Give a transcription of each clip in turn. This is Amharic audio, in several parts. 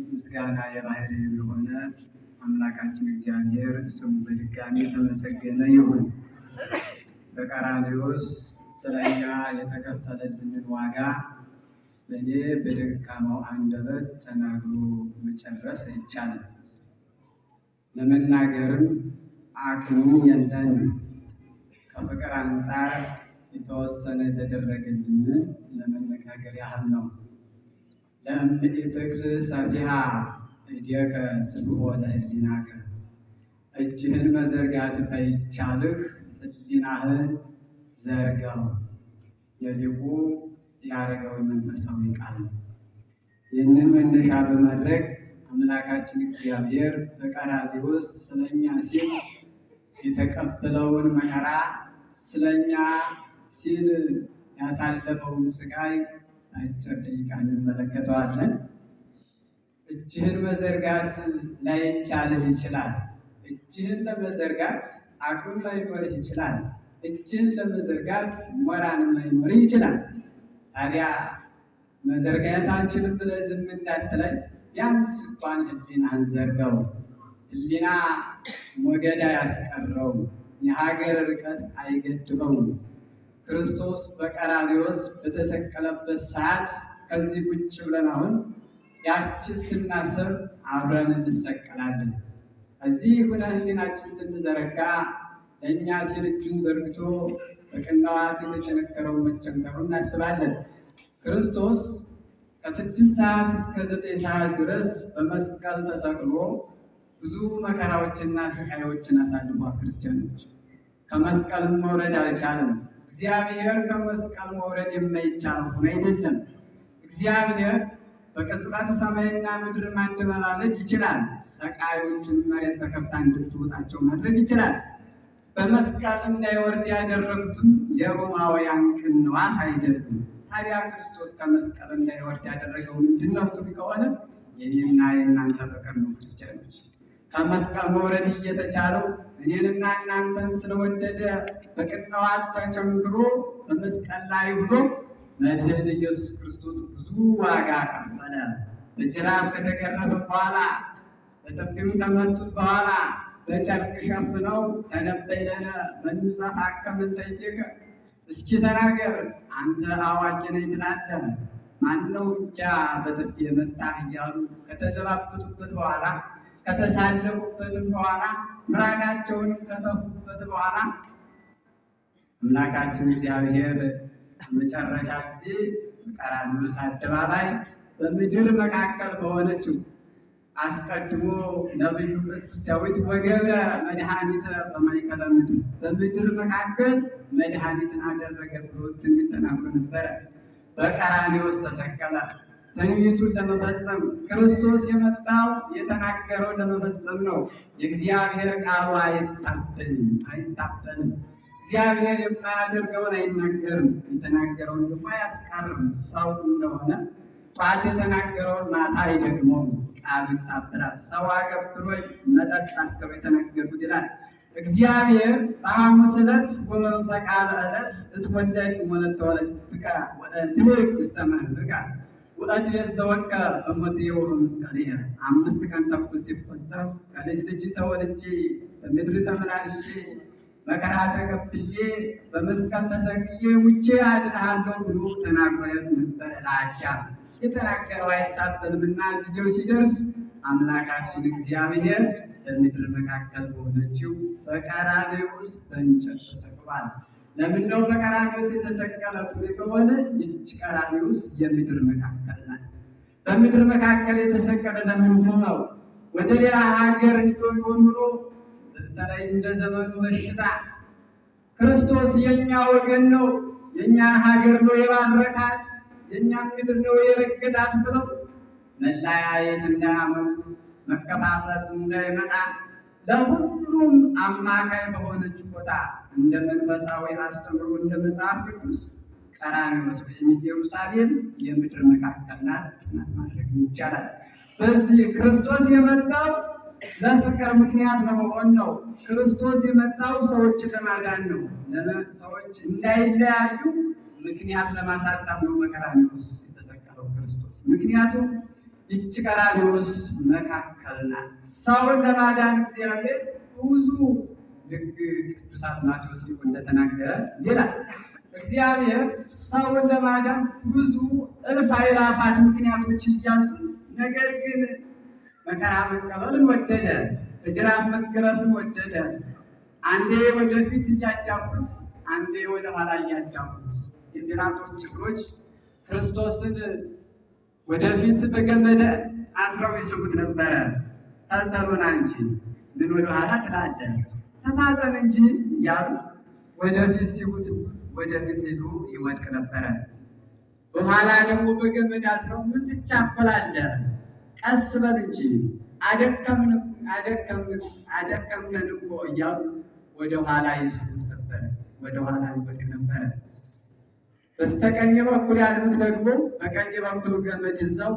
ምስጋና የባህሪ የሆነ አምላካችን እግዚአብሔር ስሙ በድጋሚ የተመሰገነ ይሁን። በቀራንዮስ ስለኛ የተከፈለልንን ዋጋ በእኔ በደካማው አንደበት ተናግሮ መጨረስ አይቻልም። ለመናገርም አቅሙ የለንም። ከፍቅር አንጻር የተወሰነ የተደረገልን ለመነጋገር ያህል ነው። ለእምኢትክል ሰፊሃ እዴከ ስብሖ ለህሊናከ፣ እጅህን መዘርጋት ባይቻልህ ህሊናህን ዘርጋው። የሊቁ የአረጋዊ መንፈሳዊ ቃል ነው። ይህንን መነሻ በማድረግ አምላካችን እግዚአብሔር በቀራንዮስ ስለኛ ሲል የተቀበለውን መከራ፣ ስለኛ ሲል ያሳለፈውን ስቃይ አጭር ደቂቃ እንመለከተዋለን። እጅህን መዘርጋት ላይቻልህ ይችላል። እጅህን ለመዘርጋት አቅም ላይኖርህ ይችላል። እጅህን ለመዘርጋት ሞራንም ላይኖርህ ይችላል። ታዲያ መዘርጋት አንችልም ብለህ ዝም እንዳትለኝ፣ ቢያንስ እንኳን ህሊናህን ዘርጋው። ህሊና ሞገድ ያስቀረው፣ የሀገር ርቀት አይገድበውም። ክርስቶስ በቀራንዮስ በተሰቀለበት ሰዓት ከዚህ ቁጭ ብለን አሁን ያቺ ስናስብ አብረን እንሰቀላለን። ከዚህ ሆነ ህሊናችን ስንዘረጋ ለእኛ ሲል እጁን ዘርግቶ በቅንዋት የተቸነከረውን መቸንከሩ እናስባለን። ክርስቶስ ከ6 ሰዓት እስከ 9 ሰዓት ድረስ በመስቀል ተሰቅሎ ብዙ መከራዎችና ስቃዮችን አሳልፏል። ክርስቲያኖች ከመስቀልም መውረድ አልቻለም። እግዚአብሔር ከመስቀል መውረድ የማይቻል ሆኖ አይደለም። እግዚአብሔር በቅጽበት ሰማይና ምድር ማደበላለቅ ይችላል። ሰቃዮችን መሬት ተከፍታ እንድትወጣቸው ማድረግ ይችላል። በመስቀል እንዳይወርድ ያደረጉትም የሮማውያን ቅንዋት አይደሉም። ታዲያ ክርስቶስ ከመስቀል እንዳይወርድ ያደረገው ምንድን ነው ትሉ ከሆነ የኔና የእናንተ ፍቅር ነው። ክርስቲያኖች ከመስቀል መውረድ እየተቻለው እኔንና እናንተን ስለወደደ በቅንዋት ተቸንክሮ በመስቀል ላይ ሆኖ መድህን ኢየሱስ ክርስቶስ ብዙ ዋጋ ከፈለ። በጅራፍ ከተገረፈ በኋላ፣ በጥፊም ከመቱት በኋላ በጨርቅ ሸፍነው ተነበይ ለነ መኑ ጸፋከ ምንተይከ፣ እስኪ ተናገር አንተ አዋቂ ነኝ ትላለህ፣ ማነው ብቻ በጥፊ የመታህ እያሉ ከተዘባበቱበት በኋላ፣ ከተሳለቁበትም በኋላ፣ ምራቃቸውን ከተፉበት በኋላ አምላካችን እግዚአብሔር መጨረሻ ጊዜ በቀራንዮስ አደባባይ በምድር መካከል በሆነችው አስቀድሞ ነቢዩ ቅዱስ ዳዊት ወገብረ መድኃኒተ በማእከለ ምድር፣ በምድር መካከል መድኃኒትን አደረገ ብሎ ትንቢት ተናግሮ ነበረ። በቀራንዮስ ተሰቀለ። ትንቢቱን ለመፈጸም ክርስቶስ የመጣው የተናገረው ለመፈጸም ነው። የእግዚአብሔር ቃሉ አይታበልም። እግዚአብሔር የማያደርገውን አይናገርም፣ የተናገረውን ደግሞ አያስቀርም። ሰው እንደሆነ ጠዋት የተናገረውን ማታ አይደግመውም፣ ቃሉ ይታበላል። ሰው አገብሮኝ መጠጥ አስከሮ የተናገርኩት ይላል። እግዚአብሔር በሐሙስ ዕለት ወበፈቃደ ዕለት እትወለድ እምወለተ ወለድከ ወእትልቅ ውስተ መምህርከ ወእትቤዝወከ በሞትየ ወበመስቀልየ። 5 ቀን ተኩል ሲፈጸም ከልጅ ልጅ ተወልጄ በምድር ተመላልሼ መከራ ተቀብዬ በመስቀል ተሰቅዬ ውቼ አድንሃለሁ ብሎ ተናግሮት ነበር ለአዳም። የተናገረው አይታበልምና ጊዜው ሲደርስ አምላካችን እግዚአብሔር በምድር መካከል በሆነችው በቀራንዮስ በእንጨት ተሰቅሏል። ለምን ነው በቀራንዮስ የተሰቀለው ከሆነ ይህች ቀራንዮስ የምድር መካከል ናት። በምድር መካከል የተሰቀለ ለምንድን ነው? ወደ ሌላ ሀገር ቢሆን ኖሮ በተለይ እንደ ዘመኑ በሽታ ክርስቶስ የኛ ወገን ነው፣ የኛን ሀገር ነው የባረካት፣ የኛን ምድር ነው የረገጣት ብለው መለያየት እንዳያመጡ፣ መከፋፈል እንዳይመጣ ለሁሉም አማካይ በሆነች ቦታ እንደ መንፈሳዊ አስተምሮ እንደ መጽሐፍ ቅዱስ ቀራንዮስ ወይም ኢየሩሳሌም የምድር መካከል ናት። ጥናት ማድረግ ይቻላል። በዚህ ክርስቶስ የመጣው ለፍቅር ምክንያት ለመሆን ነው። ክርስቶስ የመጣው ሰዎች ለማዳን ነው። ሰዎች እንዳይለያዩ ምክንያት ለማሳጣት ነው በቀራንዮስ የተሰቀለው ክርስቶስ። ምክንያቱም ይህች ቀራንዮስ መካከል ናት። ሰውን ለማዳን እግዚአብሔር ብዙ ልክ ቅዱስ አትናቴዎስ እንደተናገረ ይላል። እግዚአብሔር ሰውን ለማዳን ብዙ እልፍ አእላፋት ምክንያቶች እያሉት፣ ነገር ግን መከራ መቀበልን ወደደ፣ በጅራፍ መገረፍን ወደደ። አንዴ ወደፊት እያዳፉት፣ አንዴ ወደ ኋላ እያዳፉት። የጲላጦስ ጭፍሮች ክርስቶስን ወደፊት በገመድ አስረው ይስቡት ነበረ። ተልተሎና እንጂ ምን ወደ ኋላ ትላለህ? ተፋጠን እንጂ እያሉ ወደፊት ሲቡት ወደፊት ሄዱ ይወድቅ ነበረ። በኋላ ደግሞ በገመድ አስረው ምን ትቻኮላለህ? ቀስ በል እንጂ አደከምከን እኮ እያሉ ወደ ኋላ ይስቡት ነበረ፣ ወደ ኋላ ይወድቅ ነበረ። በስተቀኝ በኩል ያሉት ደግሞ በቀኝ በኩል ገመድ ይዘው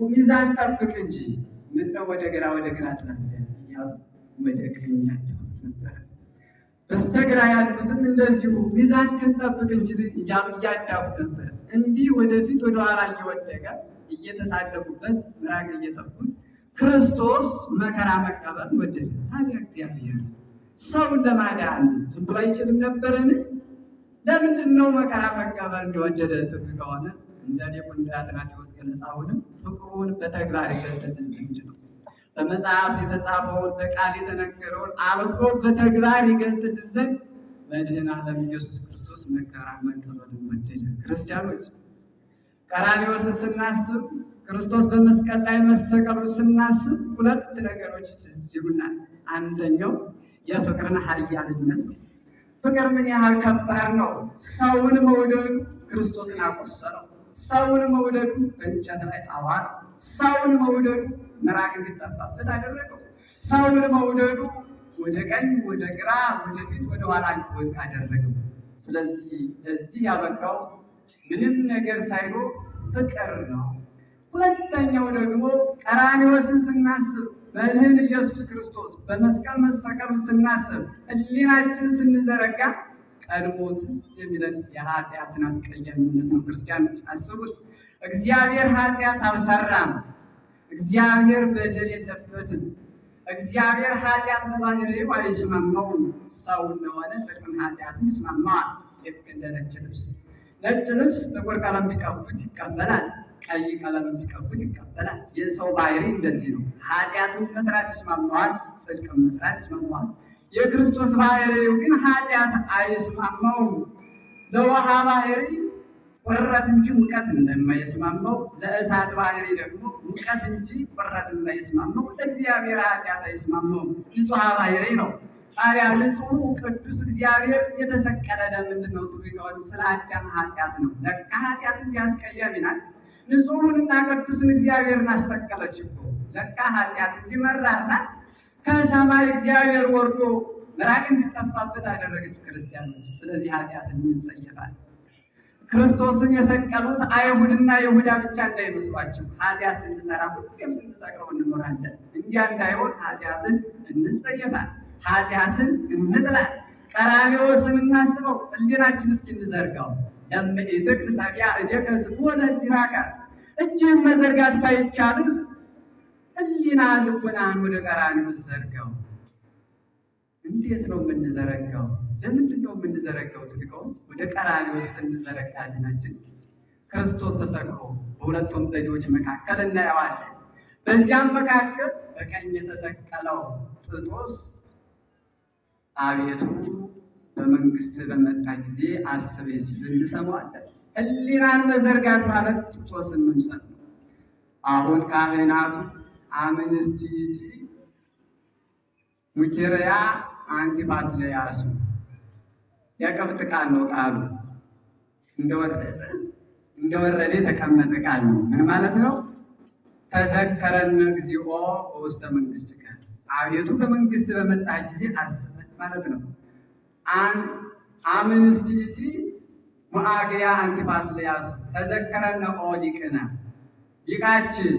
ሚዛን ጠብቅ እንጂ ምነው ወደ ግራ ትላለህ እያሉ ወደ ቀኝ ያዳፉት ነበረ። በስተግራ ያሉትም እንደዚሁ ሚዛንህን ጠብቅ እንጂ እያሉ እያዳፉት ነበር። እንዲህ ወደፊት ወደ ኋላ እየወደቀ እየተሳለቁበት ምራቅ እየጠፉት ክርስቶስ መከራ መቀበል ወደደ። ታዲያ እግዚአብሔር ሰውን ለማዳን ዝም ብሎ አይችልም ነበርን? ለምንድን ነው መከራ መቀበል እንደወደደ? ጥብ ከሆነ እንደ ሊቁ እንደ አትናቴዎስ ገለጻውንም ፍቅሩን በተግባር ይገልጥልን ዘንድ ነው። በመጽሐፍ የተጻፈውን በቃል የተነገረውን አልፎ በተግባር ይገልጥልን ዘንድ መድኃኔ ዓለም ኢየሱስ ክርስቶስ መከራ መቀበልን ወደደ። ክርስቲያኖች ቀራንዮስ ስናስብ፣ ክርስቶስ በመስቀል ላይ መሰቀሉ ስናስብ ሁለት ነገሮች ትዝ ይሉናል። አንደኛው የፍቅርን ኃያልነት ነው። ፍቅር ምን ያህል ከባድ ነው! ሰውን መውደዱ ክርስቶስን አቆሰለው። ሰውን መውደዱ በእንጨት ላይ አዋል። ሰውን መውደዱ ምራቅ እንዲጠባበት አደረገው። ሰውን መውደዱ ወደ ቀኝ፣ ወደ ግራ፣ ወደፊት፣ ወደ ኋላ እንዲወድቅ አደረገው። ስለዚህ ለዚህ ያበቃው ምንም ነገር ሳይኖር ፍቅር ነው። ሁለተኛው ደግሞ ቀራንዮስን ስናስብ፣ መድህን ኢየሱስ ክርስቶስ በመስቀል መሰቀሉ ስናስብ፣ ሕሊናችን ስንዘረጋ ቀድሞ ትዝ የሚለን የኃጢአትን አስቀያሚነት ነው። ክርስቲያኖች አስቡት። እግዚአብሔር ኃጢአት አልሰራም። እግዚአብሔር በደል የለበትም። እግዚአብሔር ኃጢአት በባህሪው አይስማማውም። ሰው እንደሆነ ጽድቅም ኃጢአትም ይስማማዋል። ልክ እንደ ነጭ ልብስ። ነጭ ልብስ ጥቁር ቀለም ቢቀቡት ይቀበላል፣ ቀይ ቀለም ቢቀቡት ይቀበላል። የሰው ባህሪ እንደዚህ ነው። ኃጢአትን መስራት ይስማማዋል፣ ጽድቅም መስራት ይስማማዋል። የክርስቶስ ባህሪው ግን ኃጢአት አይስማማውም። ለውሃ ባህሪ ቁረት እንጂ ሙቀት እንደማይስማማው፣ ለእሳት ባህሪ ደግሞ ሙቀት እንጂ ቁረት እንደማይስማማው፣ ለእግዚአብሔር ኃጢአት አይስማማውም። ንጹሕ ባህሪ ነው። ታዲያ ንጹሕ ቅዱስ እግዚአብሔር የተሰቀለ ለምንድን ነው ትሉ ይሆን? ስለ አዳም ኃጢአት ነው። ለካ ኃጢአት እንዲያስቀያሚ ናት። ንጹሕንና ቅዱስን እግዚአብሔርን አሰቀለች እኮ። ለካ ኃጢአት እንዲመራላት ከሰማይ እግዚአብሔር ወርዶ ምራቅ እንዲጠፋበት አደረገች ክርስቲያኖች። ስለዚህ ኃጢአትን እንጸየፋል። ክርስቶስን የሰቀሉት አይሁድና ይሁዳ ብቻ እንዳይመስሏቸው። ኃጢአት ስንሰራ ሁሌም ስንሰቅለው እንኖራለን። እንዲያ እንዳይሆን ኃጢአትን እንጸየፋል፣ ኃጢአትን እንጥላል። ቀራንዮስን እናስበው፣ ሕሊናችን እስኪ እንዘርጋው። ለምኢትክ ሰፊያ እዴከ ስቡነ ዲራካ። እጅህን መዘርጋት ባይቻልም ሕሊና ልቡናህን ወደ ቀራንዮስ ዘርጋው። እንዴት ነው የምንዘረጋው? ለምንድን ነው የምንዘረጋው? ትልቀው ወደ ቀራንዮስ ስንዘረጋ ሕሊናችን ክርስቶስ ተሰቅሎ በሁለት ወንበዴዎች መካከል እናየዋለን። በዚያም መካከል በቀኝ የተሰቀለው ጥጦስ አቤቱ በመንግስት በመጣ ጊዜ አስበኝ ሲል እንሰማዋለን። ሕሊናን መዘርጋት ማለት ጥጦስን መምሰል ነው። አሁን ካህናቱ አምንስቲቲ ሙኪርያ አንቲፋስለያሱ የቀብጥ ቃል ነው። ቃሉ እንደወረደ የተቀመጠ ቃል ነው። ምን ማለት ነው? ተዘከረነ እግዚኦ በውስተ መንግሥትከ፣ አቤቱ በመንግስት በመጣ ጊዜ አስበን ማለት ነው። አምንስቲቲ ሙአግያ አንቲፋስለያሱ ተዘከረነ ኦ ሊቅነ፣ ሊቃችን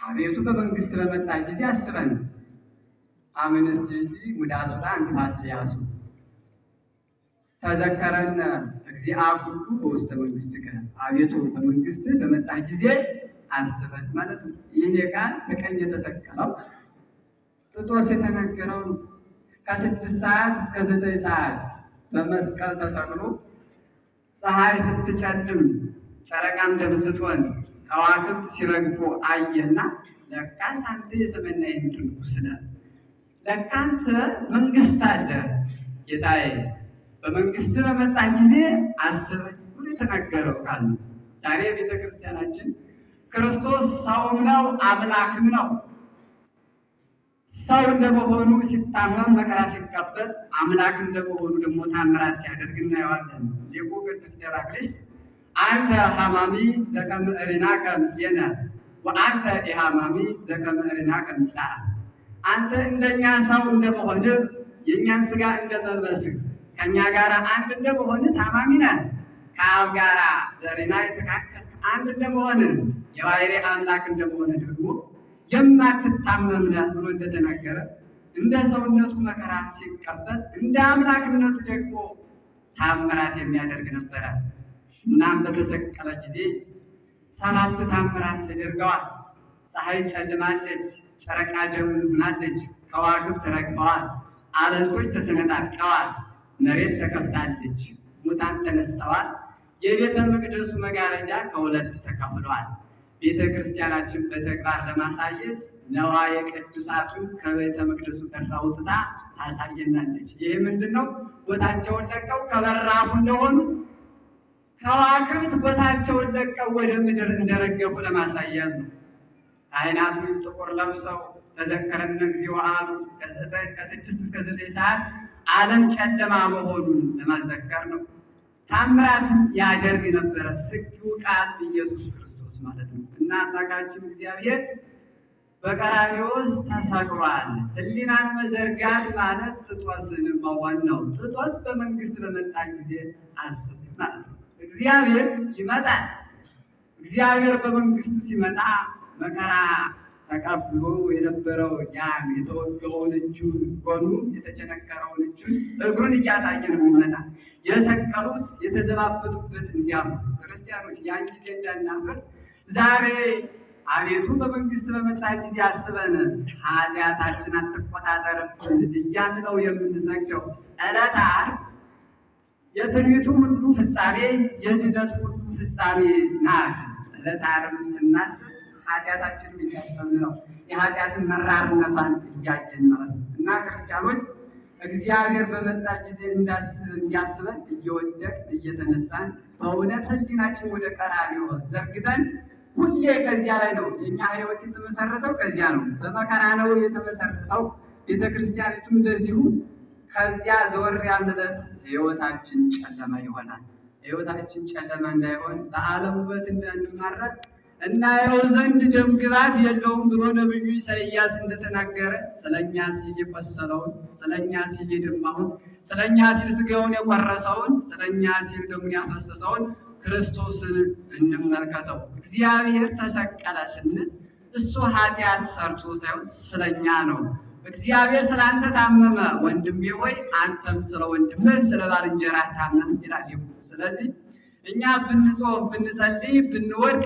አቤቱ በመንግስት በመጣ ጊዜ አስበን። አምንስቲቲ ሙዳሱታ አንቲፋስለያሱ ተዘከረነ እግዚአ ኩሉ በውስተ መንግሥትከ፣ አቤቱ በመንግስት በመጣ ጊዜ አስበን ማለት ነው። ይሄ ቃል በቀኝ የተሰቀለው ጥጦስ የተናገረው ነው። ከ6 ሰዓት እስከ 9 ሰዓት በመስቀል ተሰቅሎ ፀሐይ ስትጨልም ጨረቃም ደም ስትሆን ከዋክብት ሲረግፉ አየና ለካስ አንተ የሰማይና የምድር ንጉሥ ነህ፣ ለካ አንተ መንግስት አለ ጌታዬ፣ በመንግስት በመጣ ጊዜ አስበኝ ብሎ የተናገረው ቃል ነው። ዛሬ ቤተክርስቲያናችን ክርስቶስ ሰውም ነው አምላክም ነው። ሰው እንደመሆኑ ሲታመም መከራ ሲቀበል፣ አምላክ እንደመሆኑ ደግሞ ታምራት ሲያደርግ እናየዋለን። ሊቁ ቅዱስ ሄራቅሊስ አንተ ሐማሚ ዘከመ እሪናከ ምስሌነ ወአንተ ኢሐማሚ ዘከመ እሪናከ ምስለሃ፣ አንተ እንደኛ ሰው እንደመሆንህ የእኛን ስጋ እንደመልበስህ ከእኛ ጋር አንድ እንደመሆንህ ታማሚ ነህ። ከአብ ጋር በእሪና የተካከልክ አንድ እንደመሆንህ የባሕርይ አምላክ እንደመሆንህ ደግሞ የማትታመም ነህ ብሎ እንደተናገረ እንደ ሰውነቱ መከራ ሲቀበል እንደ አምላክነቱ ደግሞ ታምራት የሚያደርግ ነበረ። እናም በተሰቀለ ጊዜ 7 ታምራት ተደርገዋል። ፀሐይ ጨልማለች፣ ጨረቃ ደም ሆናለች፣ ከዋክብት ረግፈዋል፣ አለቶች ተሰነጣጥቀዋል፣ መሬት ተከፍታለች፣ ሙታን ተነስተዋል፣ የቤተ መቅደሱ መጋረጃ ከ2 ተከፍሏል። ቤተ ክርስቲያናችን በተግባር ለማሳየት ነዋየ ቅዱሳቱን ከቤተ መቅደሱ በር አውጥታ ታሳየናለች። ይህ ምንድን ነው? ቦታቸውን ለቀው ከበራፉ እንደሆኑ ከዋክብት ቦታቸውን ለቀው ወደ ምድር እንደረገፉ ለማሳየት ነው። ካህናቱ ጥቁር ለብሰው ተዘከረነ እግዚኦ አሉ። ከ6 እስከ 9 ሰዓት ዓለም ጨለማ መሆኑን ለማዘከር ነው። ታምራትን ያደርግ ነበረ። ስግው ቃል ኢየሱስ ክርስቶስ ማለት ነው እና አምላካችን እግዚአብሔር በቀራንዮ ተሰቅሏል። ሕሊናን መዘርጋት ማለት ጥጦስን መሆን ነው። ጥጦስ በመንግስት በመጣ ጊዜ አስብ ማለት ነው። እግዚአብሔር ይመጣል። እግዚአብሔር በመንግስቱ ሲመጣ መከራ ተቀብሎ የነበረው ያን የተወገውን እጁን ጎኑ የተቸነከረውን እጁን እግሩን እያሳየ ነው የሚመጣ። የሰቀሉት የተዘባበጡበት እንዲያም ክርስቲያኖች ያን ጊዜ እንዳናፍር ዛሬ አቤቱ በመንግስት በመጣ ጊዜ አስበን ኃጢአታችን አትቆጣጠርብን እያልን ነው የምንሰግደው። ዕለተ ዓርብ የትንቢቱ ሁሉ ፍጻሜ የድነት ሁሉ ፍጻሜ ናት። ዕለተ ዓርብን ስናስብ ኃጢአታችንን እያሰብን ነው። የኃጢአትን መራርነቷን እያየን ማለት ነው እና ክርስቲያኖች እግዚአብሔር በመጣ ጊዜ እንዲያስበን እየወደቅ እየተነሳን በእውነት ሕሊናችን ወደ ቀራንዮ ዘርግተን ሁሌ ከዚያ ላይ ነው የእኛ ሕይወት የተመሰረተው፣ ከዚያ ነው በመከራ ነው የተመሰረተው። ቤተክርስቲያኒቱም እንደዚሁ ከዚያ ዘወር ያለለት ሕይወታችን ጨለማ ይሆናል። ሕይወታችን ጨለማ እንዳይሆን በዓለም ውበት እንዳንማረክ እናየው ዘንድ ደም ግባት የለውም ብሎ ነብዩ ኢሳይያስ እንደተናገረ ስለኛ ሲል የቆሰለውን፣ ስለኛ ሲል የደማውን፣ ስለኛ ሲል ስጋውን የቆረሰውን፣ ስለኛ ሲል ደሙን ያፈሰሰውን ክርስቶስን እንመልከተው። እግዚአብሔር ተሰቀለ ስንል እሱ ኃጢአት ሰርቶ ሳይሆን ስለኛ ነው። እግዚአብሔር ስላንተ ታመመ ወንድሜ ሆይ አንተም ስለ ወንድምህ ስለ ባልንጀራህ ታመም ይላል። ስለዚህ እኛ ብንጾም፣ ብንጸልይ፣ ብንወድቅ፣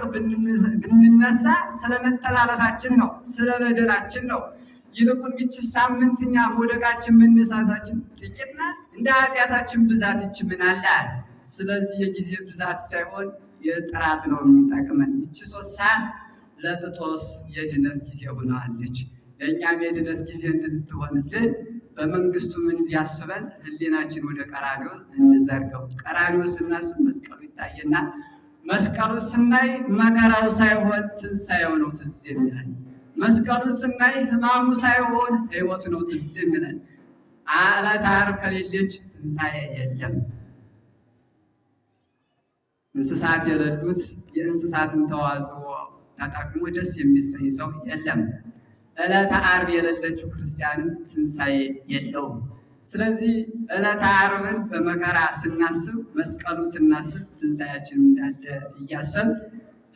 ብንነሳ ስለ መተላለፋችን ነው፣ ስለ በደላችን ነው። ይልቁን ይህች ሳምንት እኛ መውደቃችን መነሳታችን ጥቂት ናት፣ እንደ ኃጢአታችን ብዛት ይህች ምን አለ። ስለዚህ የጊዜ ብዛት ሳይሆን የጥራት ነው የሚጠቅመን። ይህች 3 ሰዓት ለጥጦስ የድነት ጊዜ ሆናለች። ለእኛም የድነት ጊዜ እንድትሆንልን በመንግስቱም እንዲያስበን ሕሊናችን ወደ ቀራንዮ እንዘርገው። ቀራንዮ ስናስብ መስቀሉ ይታየናል። መስቀሉ ስናይ መከራው ሳይሆን ትንሣኤው ነው ትዝ የሚለን። መስቀሉ ስናይ ሕማሙ ሳይሆን ሕይወቱ ነው ትዝ የሚለን። ዕለተ ዓርብ ከሌለች ትንሣኤ የለም። እንስሳት የሌሉት የእንስሳትን ተዋጽኦ ተጠቅሞ ደስ የሚሰኝ ሰው የለም። ዕለተ ዓርብ የሌለችው ክርስቲያንም ትንሣኤ የለውም። ስለዚህ ዕለተ ዓርብን በመከራ ስናስብ፣ መስቀሉ ስናስብ ትንሣኤያችን እንዳለ እያሰብ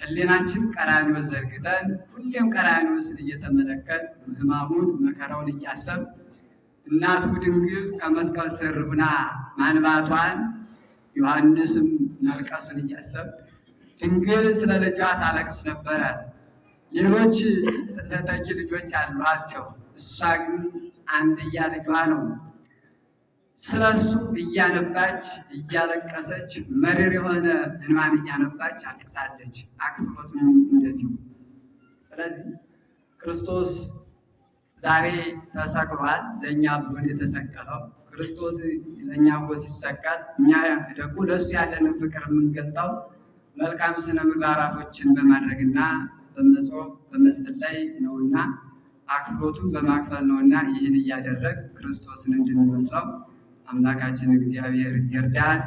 ሕሊናችን ቀራንዮ ዘርግተን ሁሌም ቀራንዮን እየተመለከት ሕማሙን መከራውን እያሰብ እናቱ ድንግል ከመስቀል ስር ሆና ማንባቷን ዮሐንስም ማልቀሱን እያሰብ ድንግል ስለ ልጇ ታለቅስ ነበረ። ሌሎች ተተኪ ልጆች አሏቸው። እሷ ግን አንድያ ልጇ ነው። ስለሱ እያነባች እያለቀሰች መሪር የሆነ እንባን እያነባች አልቅሳለች። አክብሮቱም እንደዚሁ። ስለዚህ ክርስቶስ ዛሬ ተሰቅሏል። ለእኛ ብሎን የተሰቀለው ክርስቶስ ለእኛ ብሎ ሲሰቀል እኛ ደግሞ ለእሱ ያለንን ፍቅር የምንገልጠው መልካም ስነ ምግባራቶችን በማድረግና በመጾም በመጸለይ ነውና አክብሮቱን በማክፈል ነውና ይህን እያደረግ ክርስቶስን እንድንመስለው አምላካችን እግዚአብሔር ይርዳን።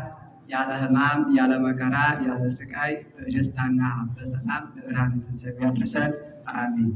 ያለ ሕማም ያለ መከራ ያለ ስቃይ በደስታና በሰላም በብርሃነ ትንሣኤው ያድርሰን። አሜን።